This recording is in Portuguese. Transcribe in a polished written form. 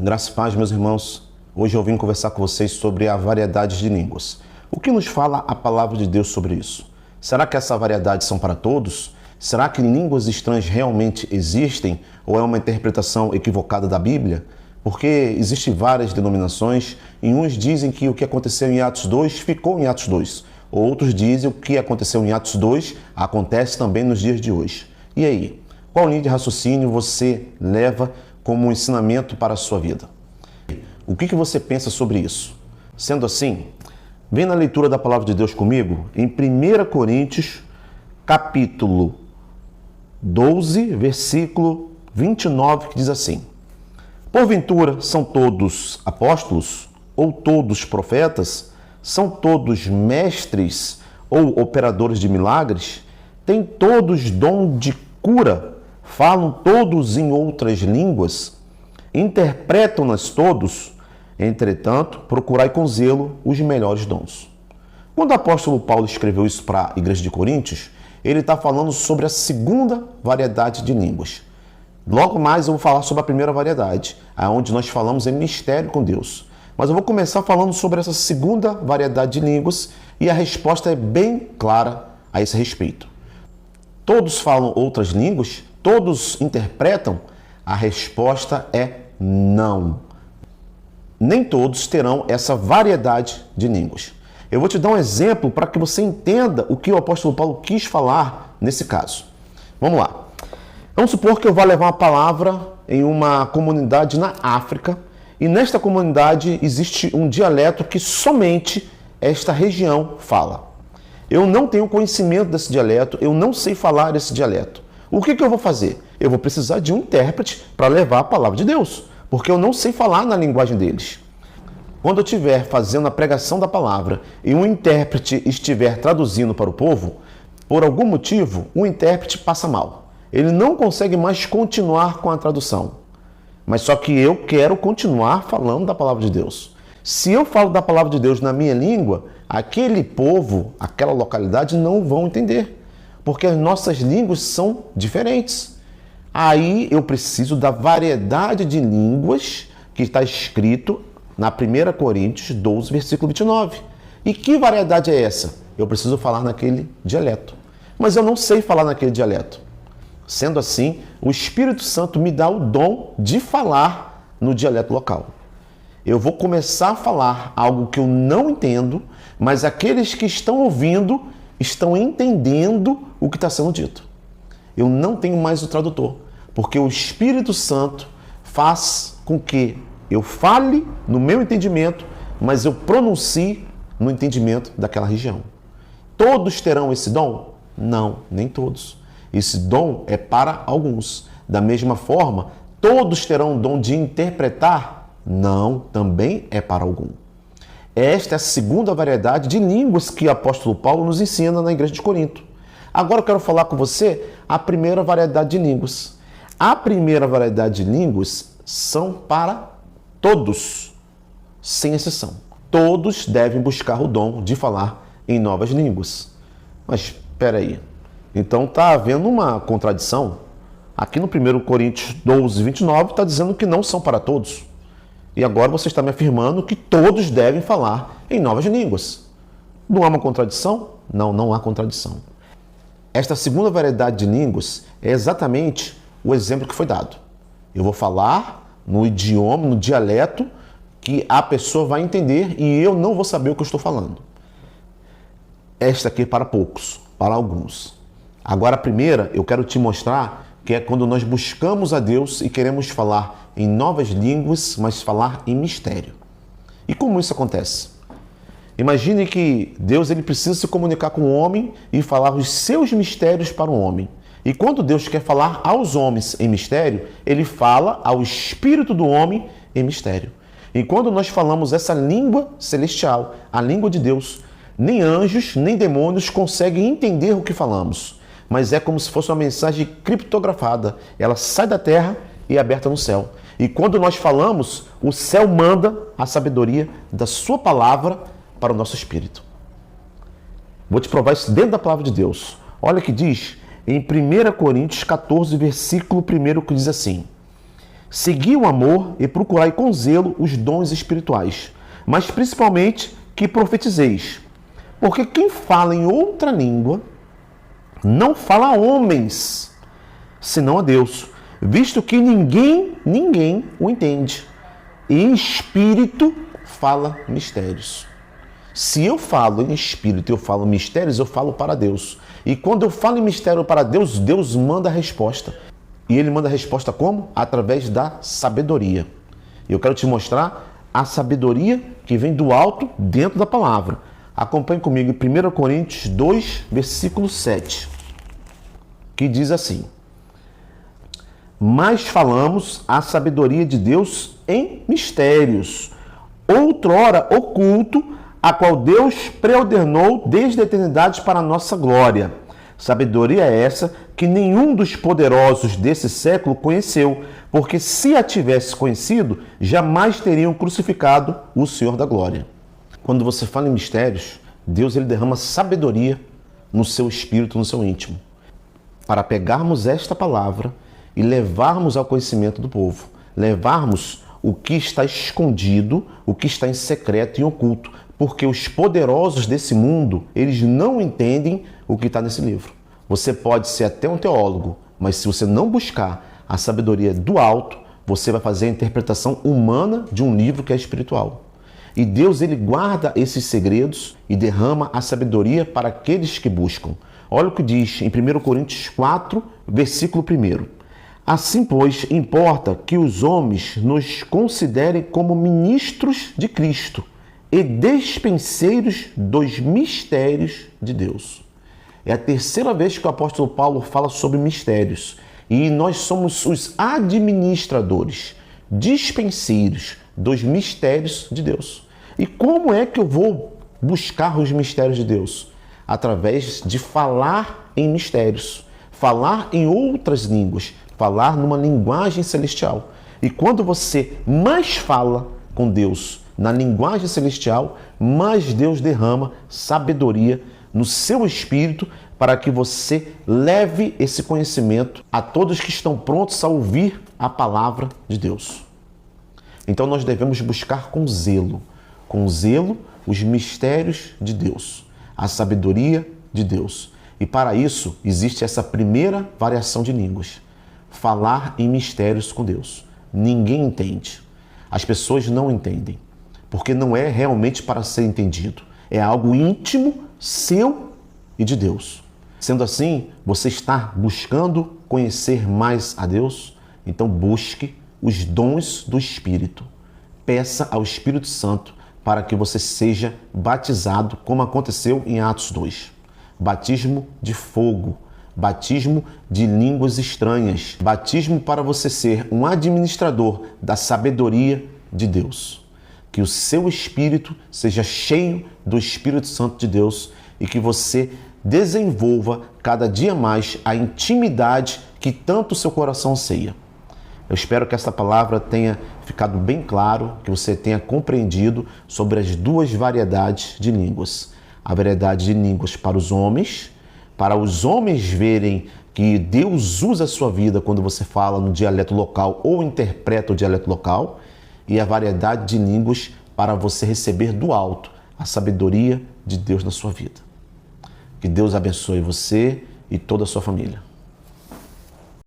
Graça e paz, meus irmãos. Hoje eu vim conversar com vocês sobre a variedade de línguas. O que nos fala a palavra de Deus sobre isso? Será que essa variedade são para todos? Será que línguas estranhas realmente existem ou é uma interpretação equivocada da Bíblia? Porque existem várias denominações e uns dizem que o que aconteceu em Atos 2 ficou em Atos 2. Outros dizem que o que aconteceu em Atos 2 acontece também nos dias de hoje. E aí? Qual linha de raciocínio você leva como um ensinamento para a sua vida? O que você pensa sobre isso? Sendo assim, vem na leitura da palavra de Deus comigo em 1 Coríntios, capítulo 12, versículo 29, que diz assim: Porventura são todos apóstolos ou todos profetas? São todos mestres ou operadores de milagres? Têm todos dom de cura? Falam todos em outras línguas? Interpretam-nas todos? Entretanto, procurai com zelo os melhores dons. Quando o apóstolo Paulo escreveu isso para a igreja de Coríntios, ele está falando sobre a segunda variedade de línguas. Logo mais eu vou falar sobre a primeira variedade, onde nós falamos em mistério com Deus. Mas eu vou começar falando sobre essa segunda variedade de línguas e a resposta é bem clara a esse respeito. Todos falam outras línguas? Todos interpretam? A resposta é não. Nem todos terão essa variedade de línguas. Eu vou te dar um exemplo para que você entenda o que o apóstolo Paulo quis falar nesse caso. Vamos lá. Vamos supor que eu vá levar uma palavra em uma comunidade na África e nesta comunidade existe um dialeto que somente esta região fala. Eu não tenho conhecimento desse dialeto, eu não sei falar esse dialeto. O que eu vou fazer? Eu vou precisar de um intérprete para levar a palavra de Deus, porque eu não sei falar na linguagem deles. Quando eu estiver fazendo a pregação da palavra e um intérprete estiver traduzindo para o povo, por algum motivo, o intérprete passa mal. Ele não consegue mais continuar com a tradução. Mas só que eu quero continuar falando da palavra de Deus. Se eu falo da palavra de Deus na minha língua, aquele povo, aquela localidade não vão entender. Porque as nossas línguas são diferentes. Aí eu preciso da variedade de línguas que está escrito na 1 Coríntios 12, versículo 29. E que variedade é essa? Eu preciso falar naquele dialeto. Mas eu não sei falar naquele dialeto. Sendo assim, o Espírito Santo me dá o dom de falar no dialeto local. Eu vou começar a falar algo que eu não entendo, mas aqueles que estão ouvindo estão entendendo o que está sendo dito. Eu não tenho mais o tradutor, porque o Espírito Santo faz com que eu fale no meu entendimento, mas eu pronuncie no entendimento daquela região. Todos terão esse dom? Não, nem todos. Esse dom é para alguns. Da mesma forma, todos terão o dom de interpretar? Não, também é para algum. Esta é a segunda variedade de línguas que o apóstolo Paulo nos ensina na igreja de Corinto. Agora eu quero falar com você a primeira variedade de línguas. A primeira variedade de línguas são para todos, sem exceção. Todos devem buscar o dom de falar em novas línguas. Mas espera aí. Então está havendo uma contradição. Aqui no 1 Coríntios 12, 29 está dizendo que não são para todos. E agora você está me afirmando que todos devem falar em novas línguas. Não há uma contradição? Não, não há contradição. Esta segunda variedade de línguas é exatamente o exemplo que foi dado. Eu vou falar no idioma, no dialeto que a pessoa vai entender e eu não vou saber o que eu estou falando. Esta aqui é para poucos, para alguns. Agora a primeira eu quero te mostrar que é quando nós buscamos a Deus e queremos falar em novas línguas, mas falar em mistério. E como isso acontece? Imagine que Deus ele precisa se comunicar com o homem e falar os seus mistérios para o homem. E quando Deus quer falar aos homens em mistério, ele fala ao espírito do homem em mistério. E quando nós falamos essa língua celestial, a língua de Deus, nem anjos, nem demônios conseguem entender o que falamos. Mas é como se fosse uma mensagem criptografada. Ela sai da terra e é aberta no céu. E quando nós falamos, o céu manda a sabedoria da sua palavra para o nosso espírito. Vou te provar isso dentro da palavra de Deus. Olha o que diz em 1 Coríntios 14, versículo 1, que diz assim: Segui o amor e procurai com zelo os dons espirituais, mas principalmente que profetizeis. Porque quem fala em outra língua não fala a homens, senão a Deus, visto que ninguém o entende. E em espírito fala mistérios. Se eu falo em espírito, eu falo mistérios, eu falo para Deus. E quando eu falo em mistério para Deus, Deus manda a resposta. E Ele manda a resposta como? Através da sabedoria. Eu quero te mostrar a sabedoria que vem do alto dentro da palavra. Acompanhe comigo em 1 Coríntios 2, versículo 7, que diz assim: mas falamos a sabedoria de Deus em mistérios, outrora oculto, a qual Deus preordenou desde a eternidade para a nossa glória. Sabedoria é essa que nenhum dos poderosos desse século conheceu, porque se a tivesse conhecido, jamais teriam crucificado o Senhor da glória. Quando você fala em mistérios, Deus ele derrama sabedoria no seu espírito, no seu íntimo, para pegarmos esta palavra e levarmos ao conhecimento do povo, levarmos o que está escondido, o que está em secreto e oculto, porque os poderosos desse mundo, eles não entendem o que está nesse livro. Você pode ser até um teólogo, mas se você não buscar a sabedoria do alto, você vai fazer a interpretação humana de um livro que é espiritual. E Deus ele guarda esses segredos e derrama a sabedoria para aqueles que buscam. Olha o que diz em 1 Coríntios 4, versículo 1. Assim, pois, importa que os homens nos considerem como ministros de Cristo e despenseiros dos mistérios de Deus. É a terceira vez que o apóstolo Paulo fala sobre mistérios. E nós somos os administradores, dispenseiros dos mistérios de Deus. E como é que eu vou buscar os mistérios de Deus? Através de falar em mistérios, falar em outras línguas, falar numa linguagem celestial. E quando você mais fala com Deus na linguagem celestial, mais Deus derrama sabedoria no seu espírito para que você leve esse conhecimento a todos que estão prontos a ouvir a palavra de Deus. Então nós devemos buscar com zelo os mistérios de Deus, a sabedoria de Deus. E para isso existe essa primeira variação de línguas: falar em mistérios com Deus. Ninguém entende. As pessoas não entendem, porque não é realmente para ser entendido. É algo íntimo, seu e de Deus. Sendo assim, você está buscando conhecer mais a Deus? Então busque os dons do Espírito. Peça ao Espírito Santo para que você seja batizado, como aconteceu em Atos 2. Batismo de fogo, batismo de línguas estranhas, batismo para você ser um administrador da sabedoria de Deus. Que o seu espírito seja cheio do Espírito Santo de Deus e que você desenvolva cada dia mais a intimidade que tanto o seu coração anseia. Eu espero que esta palavra tenha ficado bem claro, que você tenha compreendido sobre as duas variedades de línguas. A variedade de línguas para os homens verem que Deus usa a sua vida quando você fala no dialeto local ou interpreta o dialeto local, e a variedade de línguas para você receber do alto a sabedoria de Deus na sua vida. Que Deus abençoe você e toda a sua família.